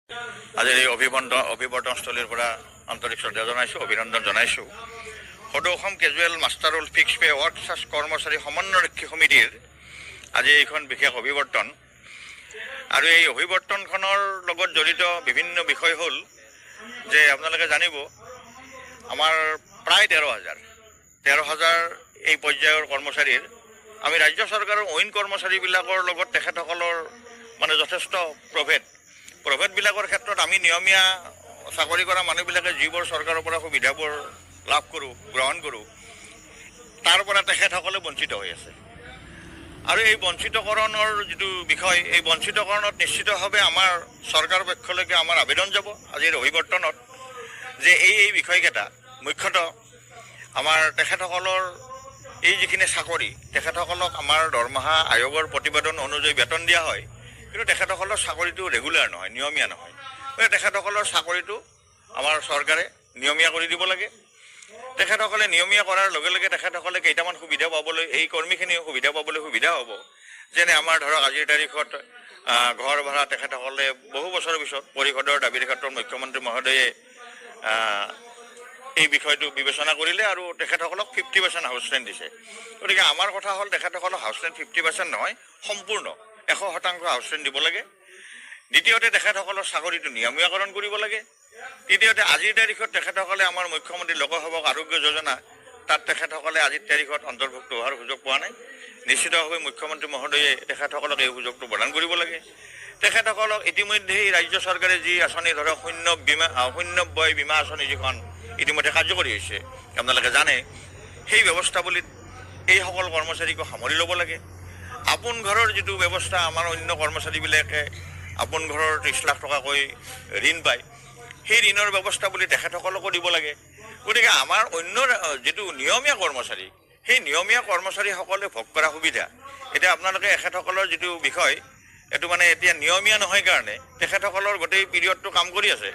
আজি এই অভিৱৰ্তনস্থলীৰ পৰা আন্তৰিক শ্ৰদ্ধা জনাইছোঁ, অভিনন্দন জনাইছোঁ। সদৌ Assam casual master roll fix pay workers কৰ্মচাৰী সমন্বয়ৰক্ষী সমিতিৰ আজি এইখন বিশেষ অভিৱৰ্তন। আৰু এই অভিৱৰ্তনখনৰ লগত জড়িত বিভিন্ন বিষয় হ'ল যে আপোনালোকে জানিব আমাৰ প্ৰায় 13,000 এই পৰ্যায়ৰ কৰ্মচাৰীৰ আমি ৰাজ্য চৰকাৰৰ অইন কৰ্মচাৰীবিলাকৰ লগত তেখেতসকলৰ মানে যথেষ্ট প্ৰভেদবিলাকৰ ক্ষেত্ৰত আমি নিয়মীয়া চাকৰি কৰা মানুহবিলাকে যিবোৰ চৰকাৰৰ পৰা সুবিধাবোৰ লাভ কৰোঁ, গ্ৰহণ কৰোঁ, তাৰ পৰা তেখেতসকলে বঞ্চিত হৈ আছে। আৰু এই বঞ্চিতকৰণৰ যিটো বিষয়, এই বঞ্চিতকৰণত নিশ্চিতভাৱে আমাৰ চৰকাৰৰ পক্ষলৈকে আমাৰ আবেদন যাব আজিৰ অভিৱৰ্তনত যে এই বিষয়কেইটা মুখ্যতঃ আমাৰ তেখেতসকলৰ এই যিখিনি চাকৰি, তেখেতসকলক আমাৰ দৰমহা আয়োগৰ প্ৰতিবেদন অনুযায়ী বেতন দিয়া হয়, কিন্তু তেখেতসকলৰ চাকৰিটো ৰেগুলাৰ নহয়, নিয়মীয়া নহয়। গতিকে তেখেতসকলৰ চাকৰিটো আমাৰ চৰকাৰে নিয়মীয়া কৰি দিব লাগে। তেখেতসকলে নিয়মীয়া কৰাৰ লগে লগে তেখেতসকলে কেইটামান সুবিধা পাবলৈ, এই কৰ্মীখিনিও সুবিধা পাবলৈ সুবিধা হ'ব। যেনে আমাৰ ধৰক আজিৰ তাৰিখত ঘৰ ভাড়া তেখেতসকলে বহু বছৰৰ পিছত পৰিষদৰ দাবীৰ ক্ষেত্ৰত মুখ্যমন্ত্ৰী মহোদয়ে এই বিষয়টো বিবেচনা কৰিলে আৰু তেখেতসকলক 50% হাউচ ৰেণ্ট দিছে। গতিকে আমাৰ কথা হ'ল তেখেতসকলক হাউচ ৰেণ্ট 50% নহয়, সম্পূৰ্ণ 100% হাউচ ৰেণ্ট দিব লাগে। দ্বিতীয়তে তেখেতসকলৰ চাকৰিটো নিয়মীয়াকৰণ কৰিব লাগে। তৃতীয়তে আজিৰ তাৰিখত তেখেতসকলে আমাৰ মুখ্যমন্ত্ৰী লোকসেৱক আৰোগ্য যোজনা, তাত তেখেতসকলে আজিৰ তাৰিখত অন্তৰ্ভুক্ত হোৱাৰ সুযোগ পোৱা নাই। নিশ্চিতভাৱে মুখ্যমন্ত্ৰী মহোদয়ে তেখেতসকলক এই সুযোগটো প্ৰদান কৰিব লাগে। তেখেতসকলক ইতিমধ্যেই ৰাজ্য চৰকাৰে যি আঁচনি ধৰক শূন্য ব্যয় বীমা আঁচনি যিখন ইতিমধ্যে কাৰ্যকৰী হৈছে, আপোনালোকে জানে, সেই ব্যৱস্থাৱলীত এইসকল কৰ্মচাৰীকো সামৰি ল'ব লাগে। আপোন ঘৰৰ যিটো ব্যৱস্থা, আমাৰ অন্য কৰ্মচাৰীবিলাকে আপোন ঘৰৰ 30 লাখ টকাকৈ ঋণ পায়, সেই ঋণৰ ব্যৱস্থা বুলি তেখেতসকলকো দিব লাগে। গতিকে আমাৰ অন্য যিটো নিয়মীয়া কৰ্মচাৰী, সেই নিয়মীয়া কৰ্মচাৰীসকলে ভোগ কৰা সুবিধা, এতিয়া আপোনালোকে এখেতসকলৰ যিটো বিষয়, এইটো মানে এতিয়া নিয়মীয়া নহয় কাৰণে তেখেতসকলৰ গোটেই পিৰিয়ডটো কাম কৰি আছে।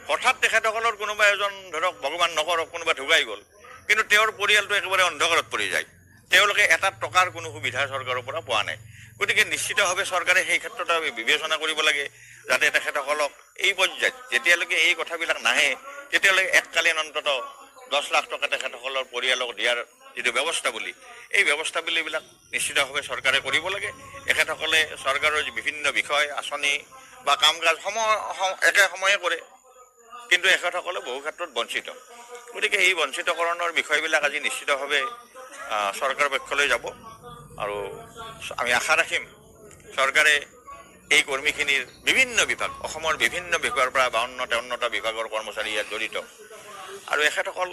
হঠাৎ তেখেতসকলৰ কোনোবা এজন ধৰক ভগৱান নকৰক কোনোবা ঢুকাই গ'ল, কিন্তু তেওঁৰ পৰিয়ালটো একেবাৰে অন্ধকাৰত পৰি যায়। তেওঁলোকে এটা টকাৰ কোনো সুবিধা চৰকাৰৰ পৰা পোৱা নাই। গতিকে নিশ্চিতভাৱে চৰকাৰে সেই ক্ষেত্ৰত বিবেচনা কৰিব লাগে, যাতে তেখেতসকলক এই পৰ্যায়ত যেতিয়ালৈকে এই কথাবিলাক নাহে, তেতিয়ালৈকে এককালীন অন্ততঃ 10 লাখ টকা তেখেতসকলৰ পৰিয়ালক দিয়াৰ যিটো ব্যৱস্থাৱলী, এই ব্যৱস্থাৱলীবিলাক নিশ্চিতভাৱে চৰকাৰে কৰিব লাগে। এখেতসকলে চৰকাৰৰ বিভিন্ন বিষয়, আঁচনি বা কাম কাজ একে সময়ে কৰে, কিন্তু এখেতসকলে বহু ক্ষেত্ৰত বঞ্চিত। গতিকে এই বঞ্চিতকৰণৰ বিষয়বিলাক আজি নিশ্চিতভাৱে চৰকাৰৰ পক্ষলৈ যাব আৰু আমি আশা ৰাখিম চৰকাৰে এই কৰ্মীখিনিৰ বিভিন্ন বিভাগ, অসমৰ বিভিন্ন বিভাগৰ পৰা 52-53টা বিভাগৰ কৰ্মচাৰী ইয়াত জড়িত, আৰু এখেতসকল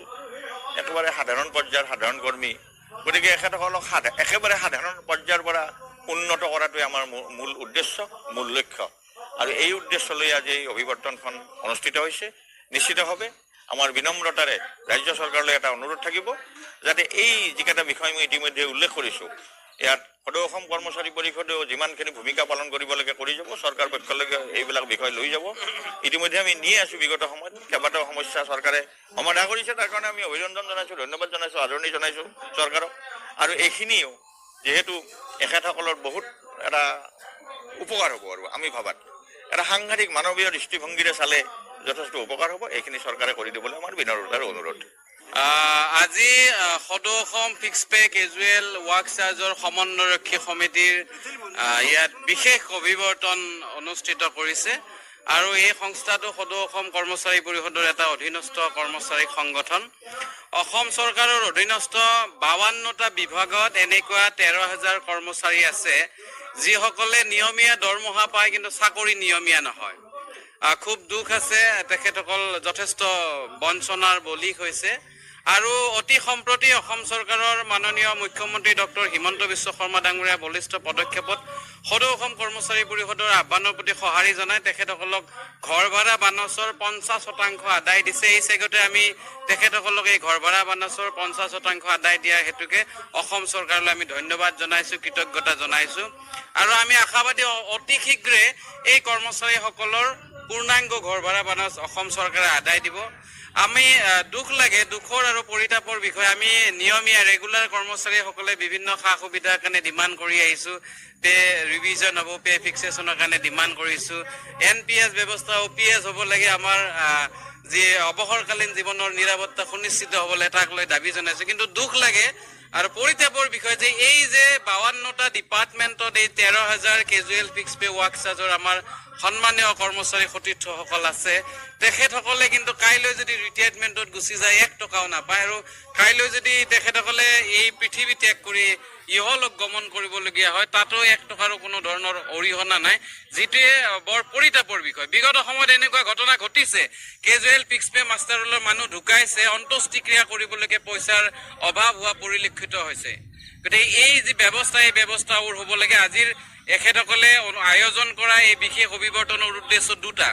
একেবাৰে সাধাৰণ পৰ্যায়ৰ সাধাৰণ কৰ্মী। গতিকে এখেতসকলক একেবাৰে সাধাৰণ পৰ্যায়ৰ পৰা উন্নত কৰাটোৱে আমাৰ মূল উদ্দেশ্য, মূল লক্ষ্য। আৰু এই উদ্দেশ্য লৈ আজি এই অভিৱৰ্তনখন অনুষ্ঠিত হৈছে। নিশ্চিতভাৱে আমাৰ বিনম্ৰতাৰে ৰাজ্য চৰকাৰলৈ এটা অনুৰোধ থাকিব, যাতে এই যিকেইটা বিষয় মই ইতিমধ্যে উল্লেখ কৰিছোঁ, ইয়াত সদৌ অসম কৰ্মচাৰী পৰিষদেও যিমানখিনি ভূমিকা পালন কৰিব লাগে কৰি যাব, চৰকাৰ পক্ষলৈকে এইবিলাক বিষয় লৈ যাব। ইতিমধ্যে আমি নিয়ে আছোঁ, বিগত সময়ত কেইবাটাও সমস্যা চৰকাৰে সমাধান কৰিছে, তাৰ কাৰণে আমি অভিনন্দন জনাইছোঁ, ধন্যবাদ জনাইছোঁ, আদৰণি জনাইছোঁ চৰকাৰক। আৰু এইখিনিও যিহেতু এখেতসকলৰ বহুত এটা উপকাৰ হ'ব, আৰু আমি ভাবাত এটা সাংঘাতিক মানৱীয় দৃষ্টিভংগীৰে চালে যথেষ্ট উপকাৰ হ'ব। এইখিনি চৰকাৰে কৰি দিবলৈ আমাৰ বিনম্ৰতাৰ অনুৰোধ। আজি সদৌ অসম ফিক্স পে কেজুৱেল ৱৰ্কচাৰ্ছৰ সমন্বয়ৰক্ষী সমিতিৰ ইয়াত বিশেষ অভিৱৰ্তন অনুষ্ঠিত কৰিছে, আৰু এই সংস্থাটো সদৌ অসম কৰ্মচাৰী পৰিষদৰ এটা অধীনস্থ কৰ্মচাৰী সংগঠন। অসম চৰকাৰৰ অধীনস্থ 52টা বিভাগত এনেকুৱা 13,000 কৰ্মচাৰী আছে, যিসকলে নিয়মীয়া দৰমহা পায় কিন্তু চাকৰি নিয়মীয়া নহয়। খুব দুখ আছে, তেখেতসকল যথেষ্ট বঞ্চনাৰ বলি হৈছে। আৰু অতি সম্প্ৰতি অসম চৰকাৰৰ মাননীয় মুখ্যমন্ত্ৰী ডক্টৰ হিমন্ত বিশ্ব শৰ্মা ডাঙৰীয়া বলিষ্ঠ পদক্ষেপত সদৌ অসম কৰ্মচাৰী পৰিষদৰ আহ্বানৰ প্ৰতি সঁহাৰি জনাই তেখেতসকলক ঘৰ ভাড়া বানচৰ 50% আদায় দিছে। এই চেগতে আমি তেখেতসকলক এই ঘৰ ভাড়া বানচৰ 50% আদায় দিয়া হেতুকে অসম চৰকাৰলৈ আমি ধন্যবাদ জনাইছোঁ, কৃতজ্ঞতা জনাইছোঁ। আৰু আমি আশাবাদী অতি শীঘ্ৰে এই কৰ্মচাৰীসকলৰ পূৰ্ণাংগ ঘৰ ভাড়া বানচ অসম চৰকাৰে আদায় দিব। আমি দুখ লাগে, দুখৰ আৰু পৰিতাপৰ বিষয়ে আমি নিয়মীয়া ৰেগুলাৰ কৰ্মচাৰীসকলে বিভিন্ন সা সুবিধাৰ কাৰণে ডিমাণ্ড কৰি আহিছোঁ। পে ৰিভিজন হ'ব, পে ফিক্সেশ্যনৰ কাৰণে ডিমাণ্ড কৰিছোঁ। NPS ব্যৱস্থা, OPS হ'ব লাগে, আমাৰ যি অৱসৰকালীন জীৱনৰ নিৰাপত্তা সুনিশ্চিত হ'ব লাগে, তাক লৈ দাবী জনাইছোঁ। কিন্তু দুখ লাগে আৰু পৰিতাপৰ বিষয় যে এই যে 52টা ডিপাৰ্টমেণ্টত এই 13,000 কেজুৱেল ফিক্স পে ৱাৰ্ক চাৰ্জৰ আমাৰ সন্মানীয় কৰ্মচাৰী সতীৰ্থসকল আছে, তেখেতসকলে কিন্তু কাইলৈ যদি ৰিটায়াৰমেণ্টত গুচি যায় 1 টকাও নাপায়। আৰু কাইলৈ যদি তেখেতসকলে এই পৃথিৱী ত্যাগ কৰি ইহলোক গমন কৰিবলগীয়া হয়, তাতো 1 টকাৰো কোনো ধৰণৰ অৰিহণা নাই, যিটোৱে বৰ পৰিতাপৰ বিষয়। বিগত সময়ত এনেকুৱা ঘটনা ঘটিছে, কেজুৱেল ফিক্স পে মাষ্টাৰ ৰোলৰ মানুহ ঢুকাইছে, অন্ত্যেষ্টিক্ৰিয়া কৰিবলৈকে পইচাৰ অভাৱ হোৱা পৰিলক্ষিত হৈছে। গতিকে এই যি ব্যৱস্থা, এই ব্যৱস্থা হ'ব লাগে। আজিৰ এখেতসকলে আয়োজন কৰা এই বিশেষ অভিৱৰ্তনৰ উদ্দেশ্য দুটা।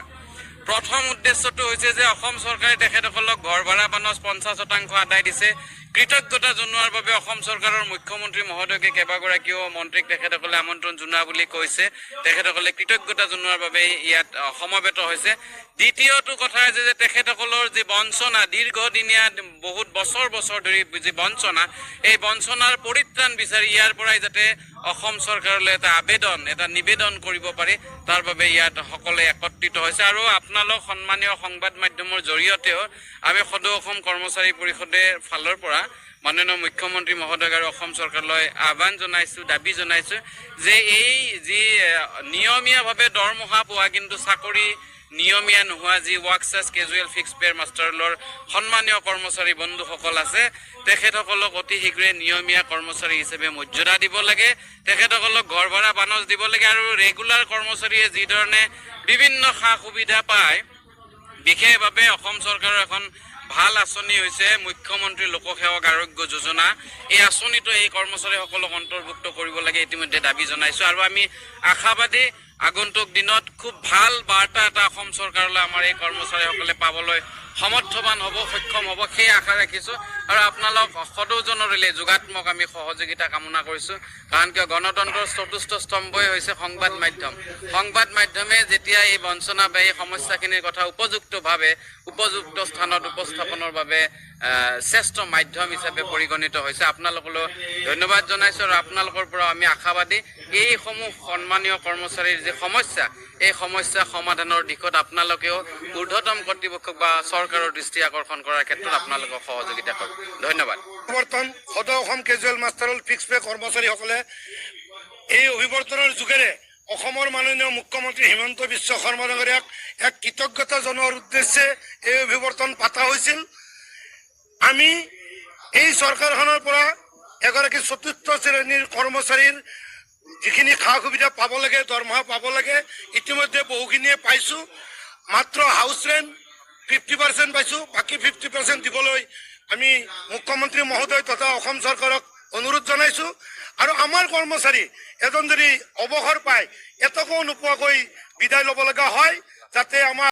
প্ৰথম উদ্দেশ্যটো হৈছে যে অসম চৰকাৰে তেখেতসকলক ঘৰ ভাড়া বানচ 50% আদায় দিছে। কৃতজ্ঞতা জনোৱাৰ বাবে অসম চৰকাৰৰ মুখ্যমন্ত্ৰী মহোদয়কে কেইবাগৰাকীও মন্ত্ৰীক তেখেতসকলে আমন্ত্ৰণ জনোৱা বুলি কৈছে। তেখেতসকলে কৃতজ্ঞতা জনোৱাৰ বাবে ইয়াত সমবেত হৈছে। দ্বিতীয়টো কথা হৈছে যে তেখেতসকলৰ যি বঞ্চনা, দীৰ্ঘদিনীয়া বহুত বছৰ ধৰি যি বঞ্চনা, এই বঞ্চনাৰ পৰিত্ৰাণ বিচাৰি ইয়াৰ পৰাই যাতে অসম চৰকাৰলৈ এটা আবেদন, এটা নিবেদন কৰিব পাৰে, তাৰ বাবে ইয়াত সকলোৱে একত্ৰিত হৈছে। আৰু আপোনালোক সন্মানীয় সংবাদ মাধ্যমৰ জৰিয়তেও আমি সদৌ অসম কৰ্মচাৰী পৰিষদৰ ফালৰ পৰা মাননীয় মুখ্যমন্ত্ৰী মহোদয় আৰু অসম চৰকাৰলৈ আহ্বান জনাইছোঁ, দাবী জনাইছোঁ যে এই যি নিয়মীয়াভাৱে দৰমহা পোৱা কিন্তু চাকৰি নিয়মীয়া নোহোৱা যি ৱাৰ্কচাৰ্ছ কেজুৱেল ফিক্স পে মাষ্টাৰৰ সন্মানীয় কৰ্মচাৰী বন্ধুসকল আছে, তেখেতসকলক অতি শীঘ্ৰে নিয়মীয়া কৰ্মচাৰী হিচাপে মৰ্যাদা দিব লাগে, তেখেতসকলক ঘৰ ভাড়া বানচ দিব লাগে। আৰু ৰেগুলাৰ কৰ্মচাৰীয়ে যিধৰণে বিভিন্ন সা সুবিধা পায়, বিশেষভাৱে অসম চৰকাৰৰ এখন ভাল আঁচনি হৈছে মুখ্যমন্ত্ৰী লোকসেৱক আৰোগ্য যোজনা। এই আঁচনিটো এই কৰ্মচাৰীসকলক অন্তৰ্ভুক্ত কৰিব লাগে, ইতিমধ্যে দাবী জনাইছোঁ। আৰু আমি আশাবাদী আগন্তুক দিনত খুব ভাল বাৰ্তা এটা অসম চৰকাৰলৈ আমাৰ এই কৰ্মচাৰীসকলে পাবলৈ সমৰ্থবান হ'ব, সক্ষম হ'ব, সেই আশা ৰাখিছোঁ। আৰু আপোনালোক সদৌজনৰে যোগাত্মক আমি সহযোগিতা কামনা কৰিছোঁ। কাৰণ কিয় গণতন্ত্ৰৰ চতুৰ্থ স্তম্ভই হৈছে সংবাদ মাধ্যম। সংবাদ মাধ্যমে যেতিয়া এই বঞ্চনা বা এই সমস্যাখিনিৰ কথা উপযুক্তভাৱে উপযুক্ত স্থানত উপস্থাপনৰ বাবে শ্ৰেষ্ঠ মাধ্যম হিচাপে পৰিগণিত হৈছে। আপোনালোকলৈ ধন্যবাদ জনাইছোঁ। আৰু আপোনালোকৰ পৰা আমি আশাবাদী এইসমূহ সন্মানীয় কৰ্মচাৰীৰ যি সমস্যা, এই সমস্যা সমাধানৰ দিশত আপোনালোকেও ঊৰ্ধ্বতম কৰ্তৃপক্ষক বা চৰকাৰৰ দৃষ্টি আকৰ্ষণ কৰাৰ ক্ষেত্ৰত আপোনালোকক সহযোগিতা কৰক। ধন্যবাদ। অভিৱৰ্তন সদৌ Assam casual master fix pay কৰ্মচাৰীসকলে এই অভিৱৰ্তনৰ যোগেৰে অসমৰ মাননীয় মুখ্যমন্ত্ৰী হিমন্ত বিশ্ব শৰ্মা ডাঙৰীয়াক এক কৃতজ্ঞতা জনোৱাৰ উদ্দেশ্যে এই অভিৱৰ্তন পতা হৈছিল। আমি এই চৰকাৰখনৰ পৰা এগৰাকী চতুৰ্থ শ্ৰেণীৰ কৰ্মচাৰীৰ যিখিনি সা সুবিধা পাব লাগে, দৰমহা পাব লাগে, ইতিমধ্যে বহুখিনিয়ে পাইছোঁ। মাত্ৰ হাউচ ৰেণ্ট 50% পাইছোঁ, বাকী 50% দিবলৈ আমি মুখ্যমন্ত্ৰী মহোদয় তথা অসম চৰকাৰক অনুৰোধ জনাইছোঁ। আৰু আমাৰ কৰ্মচাৰী এজন যদি অৱসৰ পায়, এটকাও নোপোৱাকৈ বিদায় ল'ব লগা হয়, যাতে আমাৰ